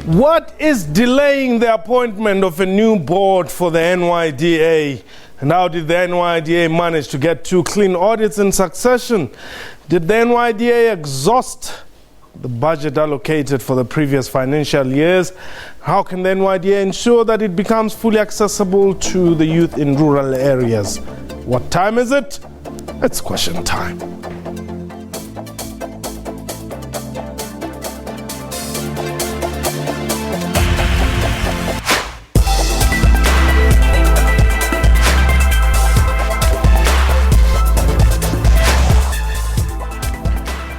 What is delaying the appointment of a new board for the NYDA? And how did the NYDA manage to get 2 clean audits in succession? Did the NYDA exhaust the budget allocated for the previous financial years? How can the NYDA ensure that it becomes fully accessible to the youth in rural areas? What time is it? It's question time.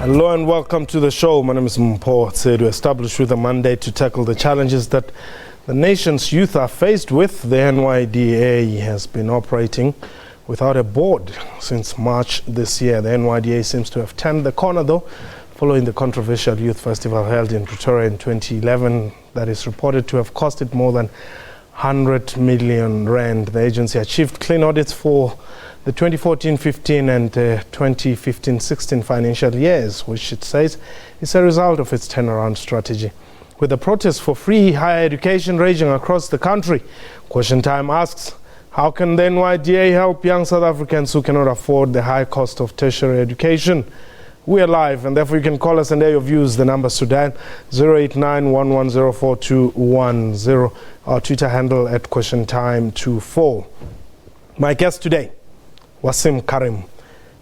Hello and welcome to the show. My name is Mpho Tsedu, established with a mandate to tackle the challenges that the nation's youth are faced with. The NYDA has been operating without a board since March this year. The NYDA seems to have turned the corner though, following the controversial youth festival held in Pretoria in 2011 that is reported to have cost it more than 100 million rand. The agency achieved clean audits for the 2014-15 and 2015-16 financial years, which it says is a result of its turnaround strategy. With the protests for free higher education raging across the country, Question Time asks, how can the NYDA help young South Africans who cannot afford the high cost of tertiary education? We are live, and therefore you can call us and air your views. The number Sudan 089-1104-210. Our Twitter handle at QuestionTime24. My guest today, Wasim Karim,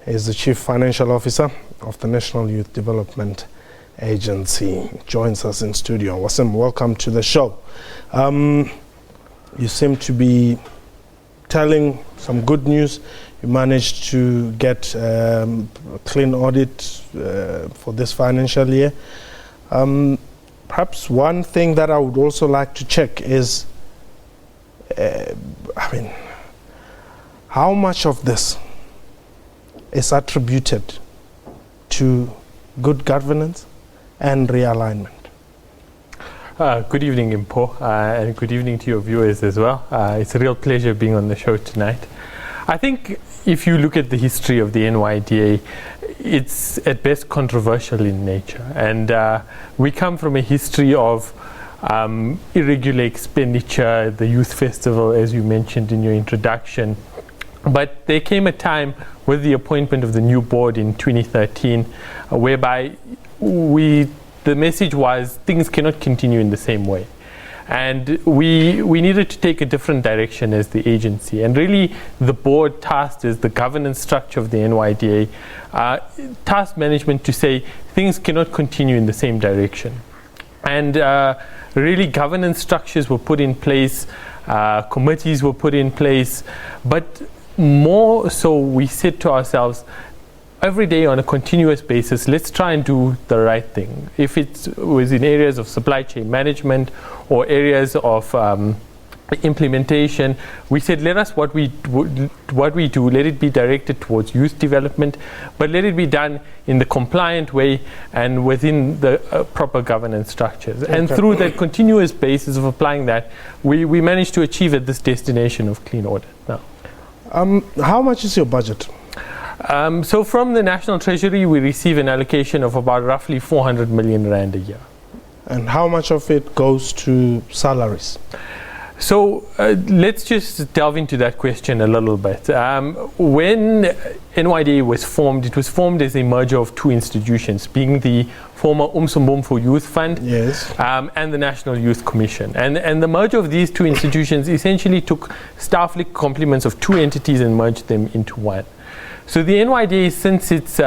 is the Chief Financial Officer of the National Youth Development Agency. Joins us in studio. Wasim, welcome to the show. You seem to be telling some good news. You managed to get a clean audit for this financial year. Perhaps one thing that I would also like to check is, how much of this is attributed to good governance and realignment? Good evening, Mpho, and good evening to your viewers as well. It's a real pleasure being on the show tonight. I think if you look at the history of the NYDA, it's at best controversial in nature. And we come from a history of irregular expenditure, the youth festival, as you mentioned in your introduction. But there came a time with the appointment of the new board in 2013, whereby the message was things cannot continue in the same way. And we needed to take a different direction as the agency. And really, the board tasked as the governance structure of the NYDA, tasked management to say things cannot continue in the same direction. And really, governance structures were put in place, committees were put in place, but more so we said to ourselves, every day on a continuous basis, let's try and do the right thing. If it was in areas of supply chain management or areas of implementation, we said, what we do, let it be directed towards youth development, but let it be done in the compliant way and within the proper governance structures. Okay. And through that continuous basis of applying that, we managed to achieve at this destination of clean audit now. How much is your budget? So from the National Treasury, we receive an allocation of about roughly 400 million rand a year. And how much of it goes to salaries? So let's just delve into that question a little bit. When NYDA was formed, it was formed as a merger of 2 institutions, being the former Umsombomfo Youth Fund, yes, and the National Youth Commission. And the merger of these 2 institutions essentially took staff-like complements of 2 entities and merged them into one. So the NYDA, since its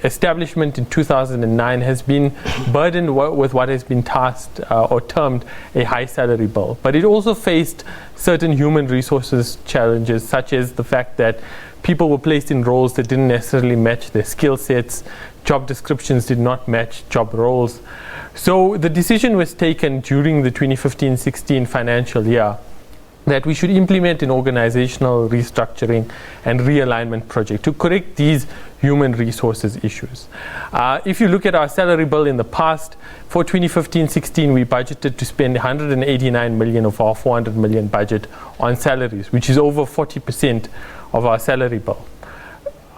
establishment in 2009, has been burdened with what has been tasked or termed a high salary bill. But it also faced certain human resources challenges, such as the fact that people were placed in roles that didn't necessarily match their skill sets, job descriptions did not match job roles. So the decision was taken during the 2015-16 financial year that we should implement an organizational restructuring and realignment project to correct these human resources issues. If you look at our salary bill in the past, for 2015-16, we budgeted to spend 189 million of our 400 million budget on salaries, which is over 40% of our salary bill.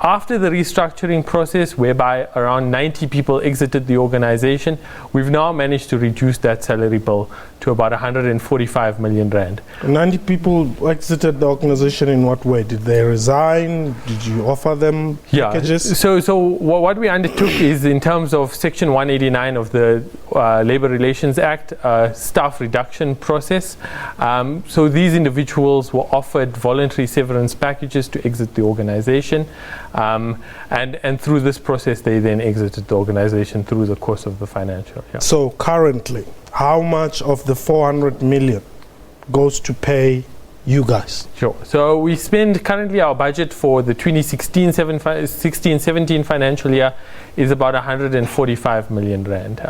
After the restructuring process, whereby around 90 people exited the organization, we've now managed to reduce that salary bill to about 145 million rand. 90 people exited the organization in what way? Did they resign? Did you offer them packages? So what we undertook is, in terms of Section 189 of the Labour Relations Act, staff reduction process. So these individuals were offered voluntary severance packages to exit the organization. And through this process, they then exited the organization through the course of the financial year. So currently, how much of the 400 million goes to pay you guys? Sure. So we spend currently, our budget for the 2016-17 financial year is about 145 million rand,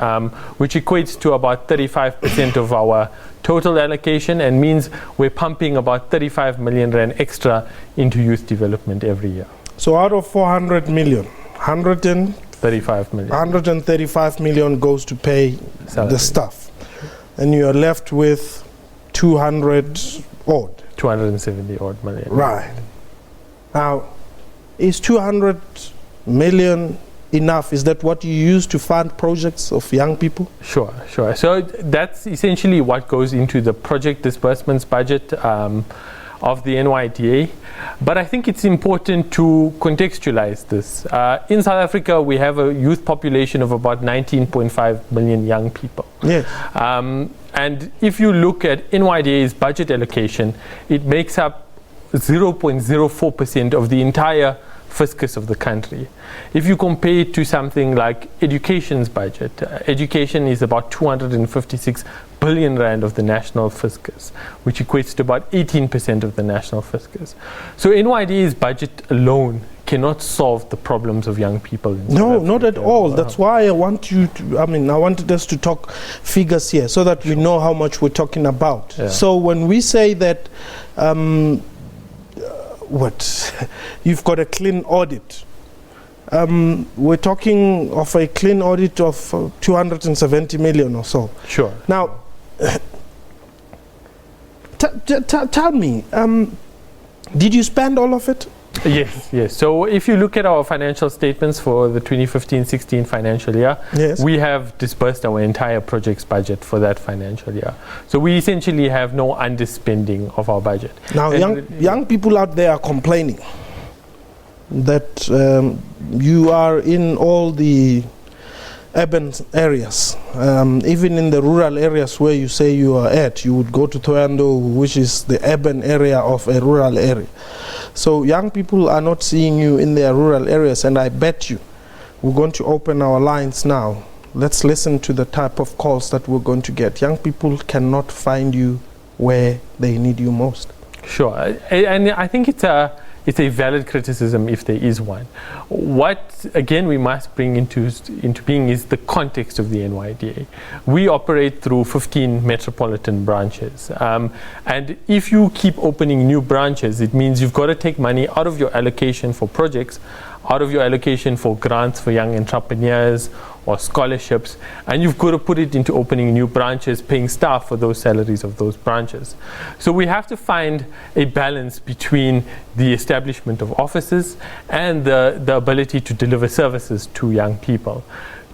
which equates to about 35% of our total allocation, and means we're pumping about 35 million rand extra into youth development every year. So out of 400 million, 135 million goes to pay the staff. And you are left with 200 odd. 270 odd million. Right. Now, is 200 million enough? Is that what you use to fund projects of young people? Sure. So that's essentially what goes into the project disbursements budget of the NYDA. But I think it's important to contextualize this. In South Africa, we have a youth population of about 19.5 million young people. Yes. And if you look at NYDA's budget allocation, it makes up 0.04% of the entire fiscus of the country. If you compare it to something like education's budget, education is about 256 billion rand of the national fiscus, which equates to about 18% of the national fiscus. So NYDA's budget alone cannot solve the problems of young people in South Africa. Not at all. That's why I want you to, I wanted us to talk figures here so that we know how much we're talking about. Yeah. So when we say that you've got a clean audit, we're talking of a clean audit of 270 million or so. Sure. Now, tell me, did you spend all of it? Yes. So if you look at our financial statements for the 2015-16 financial year, yes, we have disbursed our entire project's budget for that financial year. So we essentially have no underspending of our budget. Now, young people out there are complaining that you are in all the urban areas, even in the rural areas where you say you are at. You would go to Thohoyandou, which is the urban area of a rural area. So young people are not seeing you in their rural areas, and I bet you we're going to open our lines now. Let's listen to the type of calls that we're going to get. Young people cannot find you where they need you most. Sure, and I think it's a valid criticism if there is one. What, again, we must bring into being is the context of the NYDA. We operate through 15 metropolitan branches. And if you keep opening new branches, it means you've got to take money out of your allocation for projects, out of your allocation for grants for young entrepreneurs or scholarships, and you've got to put it into opening new branches, paying staff for those salaries of those branches. So we have to find a balance between the establishment of offices and the ability to deliver services to young people.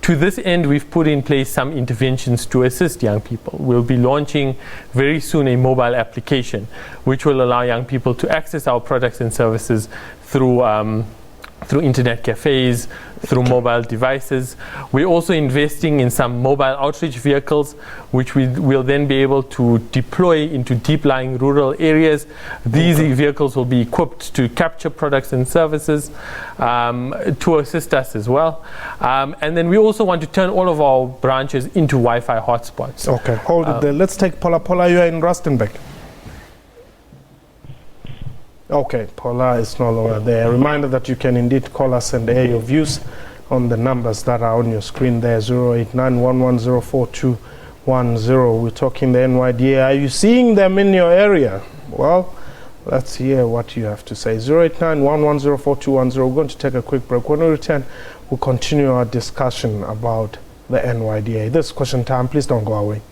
To this end, we've put in place some interventions to assist young people. We'll be launching very soon a mobile application which will allow young people to access our products and services through internet cafes, through mobile devices. We're also investing in some mobile outreach vehicles, which we will then be able to deploy into deep-lying rural areas. These vehicles will be equipped to capture products and services to assist us as well. And then we also want to turn all of our branches into Wi-Fi hotspots. Okay, hold it there. Let's take Paula. Paula, you are in Rustenburg. Okay, Paula is no longer there. A reminder that you can indeed call us and air your views on the numbers that are on your screen there, 089-110-4210. We're talking the NYDA. Are you seeing them in your area? Well, let's hear what you have to say. 089-110-4210. We're going to take a quick break. When we return, we'll continue our discussion about the NYDA. This is Question Time. Please don't go away.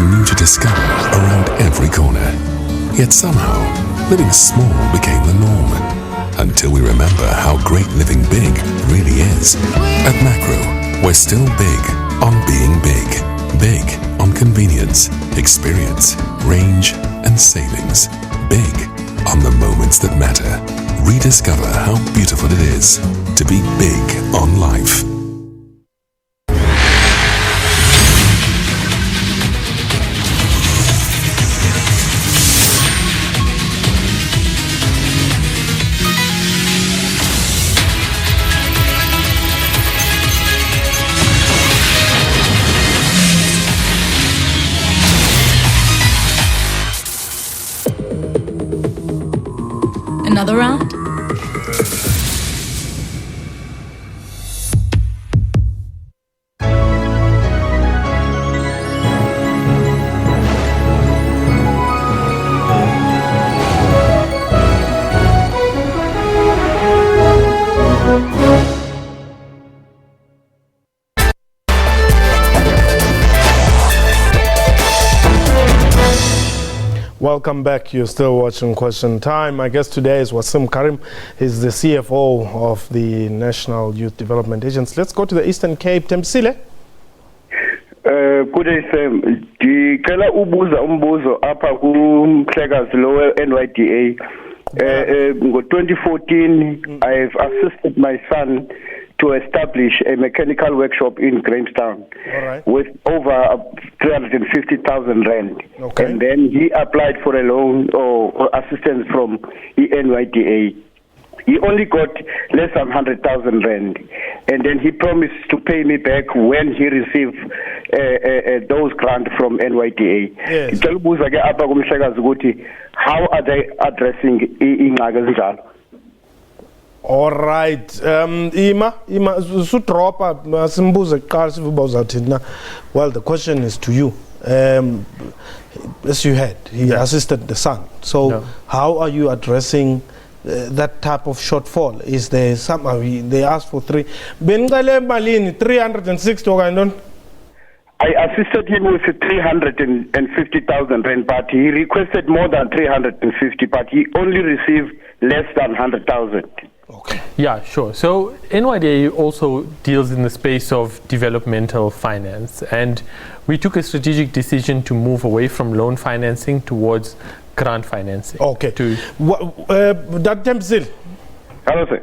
new to discover around every corner. Yet somehow, living small became the norm. Until we remember how great living big really is. At Macro, we're still big on being big. Big on convenience, experience, range, and savings. Big on the moments that matter. Rediscover how beautiful it is to be big on life. Another round? Welcome back. You're still watching Question Time. My guest today is Wasim Karim. He's the CFO of the National Youth Development Agency. Let's go to the Eastern Cape. Temsile. Good day, Sam. Ndicela ubuza umbuzo apha kumhlekazi lo NYDA. Ngo-2014, I've assisted my son to establish a mechanical workshop in Grangetown with over 350,000 rand. Okay. And then he applied for a loan or assistance from the NYDA. He only got less than 100,000 rand. And then he promised to pay me back when he received those grants from NYDA. Yes. How are they addressing ingxaki ezinjalo? All right. Ima, sutropa simbuze kuqala sivuba uzathini na. Well, the question is to you. As you had, he assisted the son. So how are you addressing that type of shortfall? Is there some, they asked for 360 okanye? I assisted him with 350,000 rand, but he requested more than 350, but he only received less than 100,000. Okay. Yeah, sure. So NYDA also deals in the space of developmental finance, and we took a strategic decision to move away from loan financing towards grant financing. Okay. That Temsil, Hello, sir.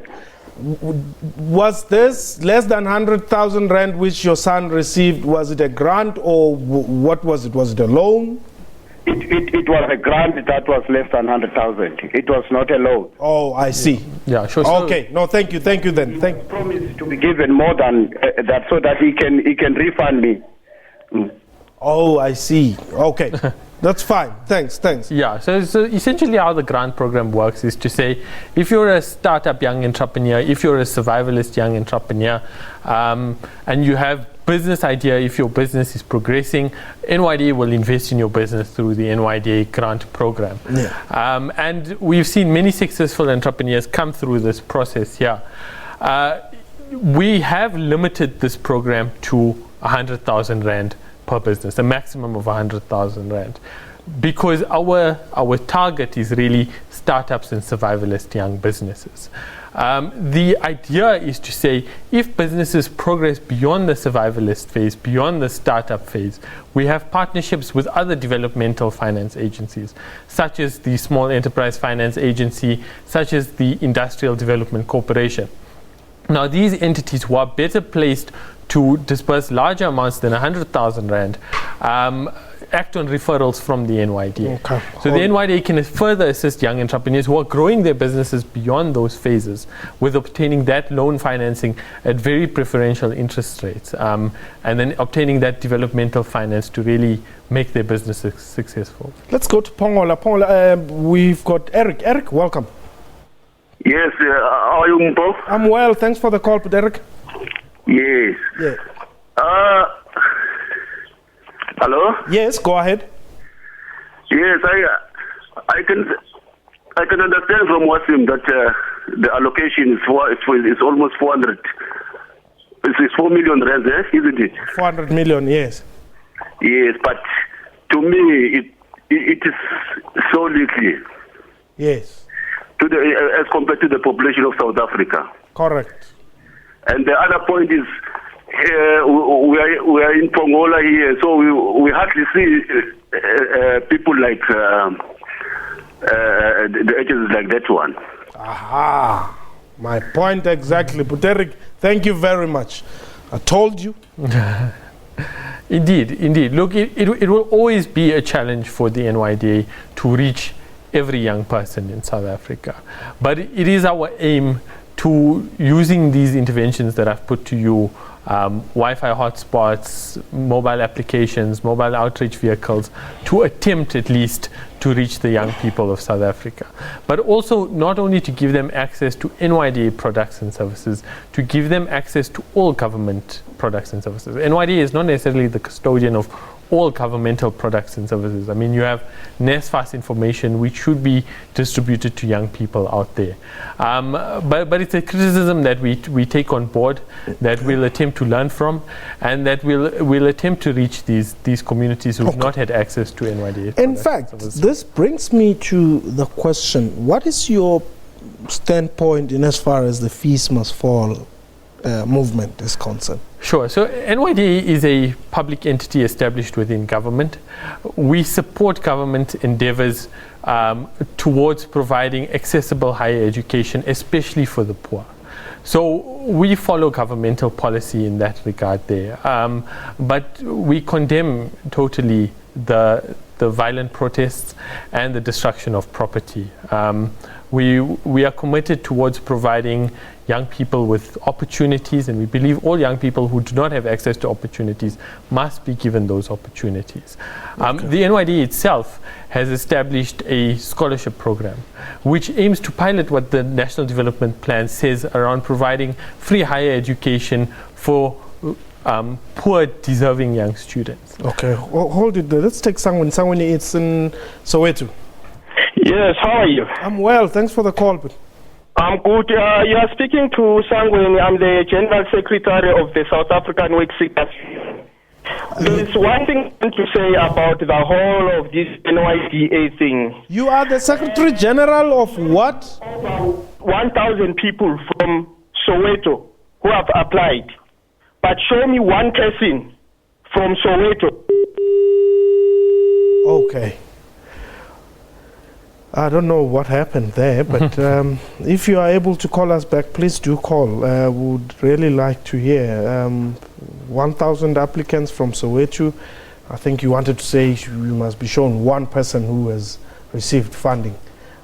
was this less than 100,000 rand which your son received? Was it a grant or what was it? Was it a loan? It was a grant that was less than 100,000. It was not a loan. Oh, I see. Yeah, sure. Okay. No, thank you then. He promised to be given more than that so that he can refund me. Oh, I see. Okay. That's fine. Thanks. Yeah, so essentially how the grant program works is to say, if you're a startup young entrepreneur, if you're a survivalist young entrepreneur, and you have business idea, if your business is progressing, NYDA will invest in your business through the NYDA grant program. Yeah. And we've seen many successful entrepreneurs come through this process here. We have limited this program to 100,000 rand per business, a maximum of 100,000 rand, because our target is really startups and survivalist young businesses. The idea is to say, if businesses progress beyond the survivalist phase, beyond the startup phase, we have partnerships with other developmental finance agencies, such as the Small Enterprise Finance Agency, such as the Industrial Development Corporation. Now, these entities who are better placed to disperse larger amounts than 100,000 rand act on referrals from the NYDA. Okay. So the NYDA can further assist young entrepreneurs who are growing their businesses beyond those phases with obtaining that loan financing at very preferential interest rates, and then obtaining that developmental finance to really make their businesses successful. Let's go to Pongola. Pongola, we've got Eric. Eric, welcome. Yes, how are you, Mpo? I'm well. Thanks for the call, Eric. Yes. Yeah. Hello? Yes, go ahead. Yes, I can understand from Wasim that the allocation is it's almost 400. It's 4 million rand, isn't it? 400 million, yes. Yes, but to me, it is so little. Yes. As compared to the population of South Africa. Correct. And the other point is, we are in Pongola here, so we hardly see people like the agencies like that one. Aha. My point exactly. Buterik, thank you very much. I told you. Indeed. Look, it will always be a challenge for the NYDA to reach every young person in South Africa. But it is our aim to, using these interventions that I've put to you, Wi-Fi hotspots, mobile applications, mobile outreach vehicles, to attempt at least to reach the young people of South Africa. But also not only to give them access to NYDA products and services, to give them access to all government products and services. NYDA is not necessarily the custodian of all governmental products and services. I mean, you have NSFAS information which should be distributed to young people out there. But it's a criticism that we take on board, that we'll attempt to learn from, and that we'll attempt to reach these communities who've not had access to NYDA. In fact, this brings me to the question, what is your standpoint in as far as the fees must fall movement is concerned? Sure. So NYDA is a public entity established within government. We support government endeavors towards providing accessible higher education, especially for the poor. So we follow governmental policy in that regard there. But we condemn totally the violent protests and the destruction of property. We are committed towards providing young people with opportunities, and we believe all young people who do not have access to opportunities must be given those opportunities. The NYDA itself has established a scholarship program which aims to pilot what the National Development Plan says around providing free higher education for poor, deserving young students. Okay, hold it there. Let's take Sangwini. Sangwini, it's in Soweto. Yes, how are you? I'm well, thanks for the call. I'm good. You are speaking to Sangwini. I'm the General Secretary of the South African Work Seekers. There's one thing I want to say about the whole of this NYDA thing. You are the Secretary General of what? 1,000 people from Soweto who have applied. But show me one person from Soweto. Okay. I don't know what happened there, but if you are able to call us back, please do call. We would really like to hear. 1,000 applicants from Soweto. I think you wanted to say you must be shown one person who has received funding.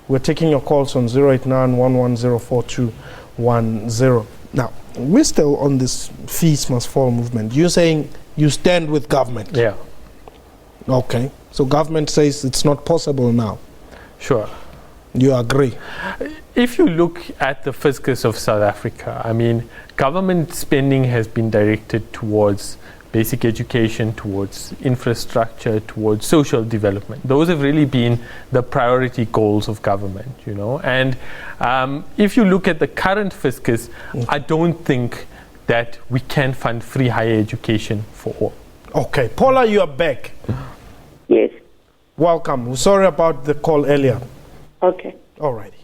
We're taking your calls on 089-110-4210. Now, we're still on this fees must fall movement. You're saying you stand with government? Yeah. Okay. So government says it's not possible now. Sure. You agree? If you look at the fiscus of South Africa, I mean, government spending has been directed towards basic education, towards infrastructure, towards social development. Those have really been the priority goals of government, you know. And if you look at the current fiscus, I don't think that we can fund free higher education for all. Okay. Paula, you are back. Yes. Welcome. Sorry about the call earlier. Okay. All righty.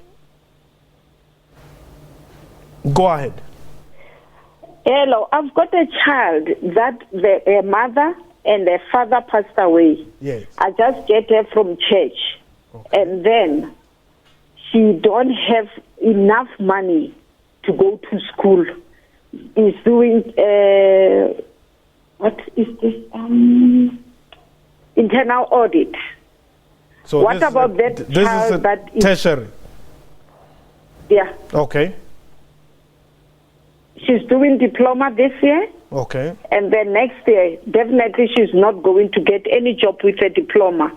Go ahead. Hello. I've got a child that her mother and her father passed away. Yes. I just get her from church. Okay. And then she don't have enough money to go to school. Is doing, what is this? Internal audit. So what about that child is that is tertiary? Yeah. Okay. She's doing diploma this year. Okay. And then next year, definitely she's not going to get any job with a diploma.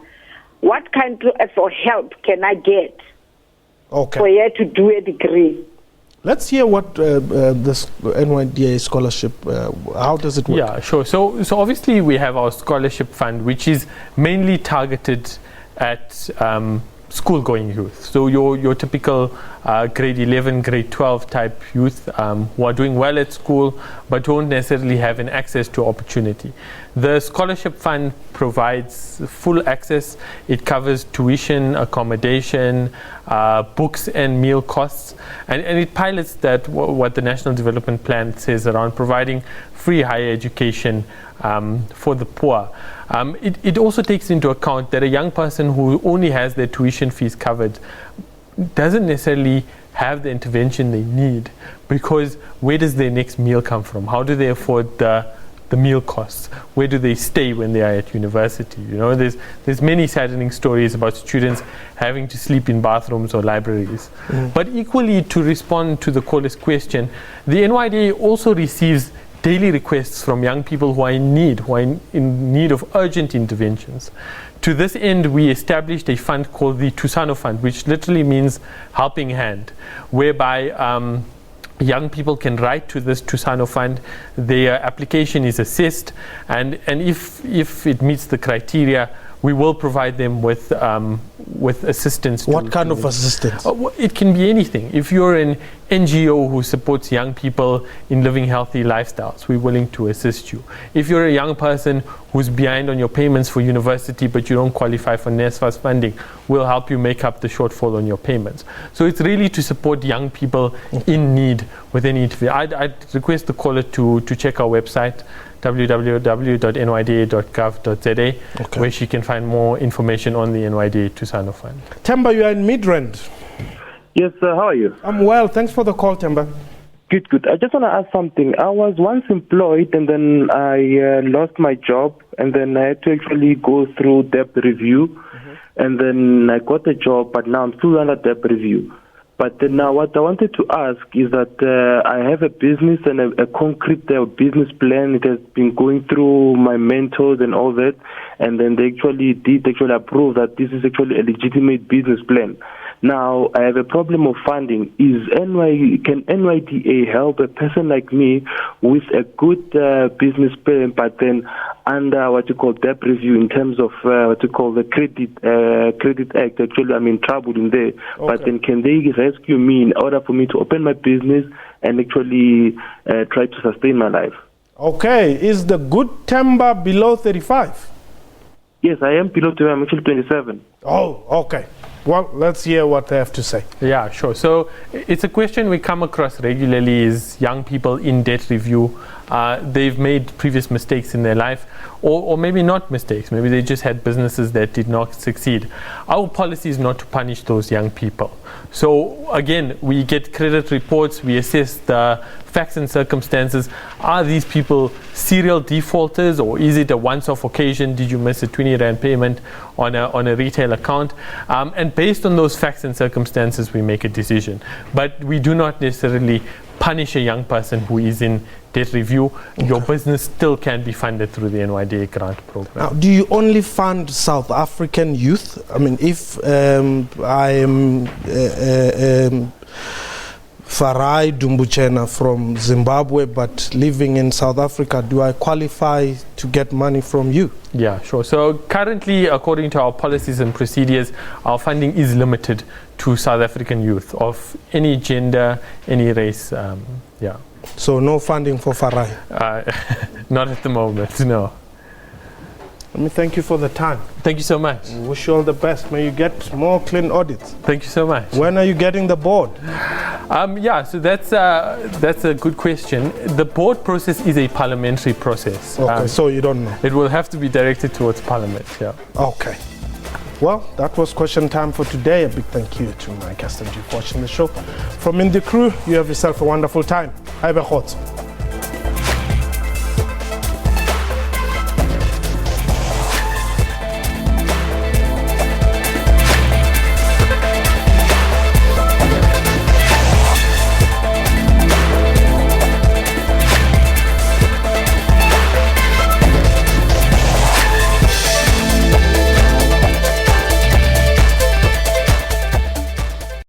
What kind of help can I get for her to do a degree? Let's hear what this NYDA scholarship, how does it work? Yeah, sure. So obviously we have our scholarship fund, which is mainly targeted at school-going youth. So your typical grade 11, grade 12 type youth who are doing well at school but don't necessarily have an access to opportunity. The scholarship fund provides full access. It covers tuition, accommodation, books and meal costs, and it pilots that what the National Development Plan says around providing free higher education for the poor. It also takes into account that a young person who only has their tuition fees covered doesn't necessarily have the intervention they need, because where does their next meal come from? How do they afford the meal costs? Where do they stay when they are at university? You know, there's many saddening stories about students having to sleep in bathrooms or libraries. But equally, to respond to the caller's question, the NYDA also receives daily requests from young people who are in need of urgent interventions. To this end, we established a fund called the Tusano Fund, which literally means helping hand, whereby young people can write to this Tusano Fund. Their application is assessed, and if it meets the criteria, we will provide them with assistance. What kind of assistance? It can be anything. If you're an NGO who supports young people in living healthy lifestyles, we're willing to assist you. If you're a young person who's behind on your payments for university but you don't qualify for NSFAS funding, we'll help you make up the shortfall on your payments. So it's really to support young people in need with any intervention. I'd request the caller to check our website, www.nyda.gov.za, where she can find more information on the NYDA Tusano Fund. Temba, you are in Midrand. Yes, sir. How are you? I'm well. Thanks for the call, Temba. Good. I just want to ask something. I was once employed, and then I lost my job, and then I had to actually go through debt review, and then I got a job, but now I'm still under debt review. But then now what I wanted to ask is that I have a business and a concrete business plan. It has been going through my mentors and all that, and then they did approve that this is actually a legitimate business plan. Now, I have a problem of funding. Can NYDA help a person like me with a good business plan, but then under what you call debt review in terms of what you call the Credit Act? Actually, I'm in trouble in there. But then can they rescue me in order for me to open my business and actually try to sustain my life? Okay. Is the good Temba below 35? Yes, I am below 35. I'm actually 27. Oh, okay. Well, let's hear what they have to say. Yeah, sure. So it's a question we come across regularly, is young people in debt review. They've made previous mistakes in their life, or maybe not mistakes. Maybe they just had businesses that did not succeed. Our policy is not to punish those young people. So again, we get credit reports, we assess the facts and circumstances. Are these people serial defaulters, or is it a once-off occasion? Did you miss a 20 Rand payment on a retail account? And based on those facts and circumstances, we make a decision. But we do not necessarily punish a young person who is in debt review. Your business still can be funded through the NYDA grant program. Now, do you only fund South African youth? I mean, if I am Farai Dumbuchena from Zimbabwe but living in South Africa, do I qualify to get money from you? Yeah, sure. So currently, according to our policies and procedures, our funding is limited to South African youth of any gender, any race. Yeah. So no funding for Farai? Not at the moment, no. Let me thank you for the time. Thank you so much. We wish you all the best. May you get more clean audits. Thank you so much. When are you getting the board? Yeah, so that's a good question. The board process is a parliamentary process. Okay, so you don't know. It will have to be directed towards Parliament, yeah. Okay. Well, that was question time for today. A big thank you to my guest and you for watching the show. From In the Crew, you have yourself a wonderful time. Hi, Behot.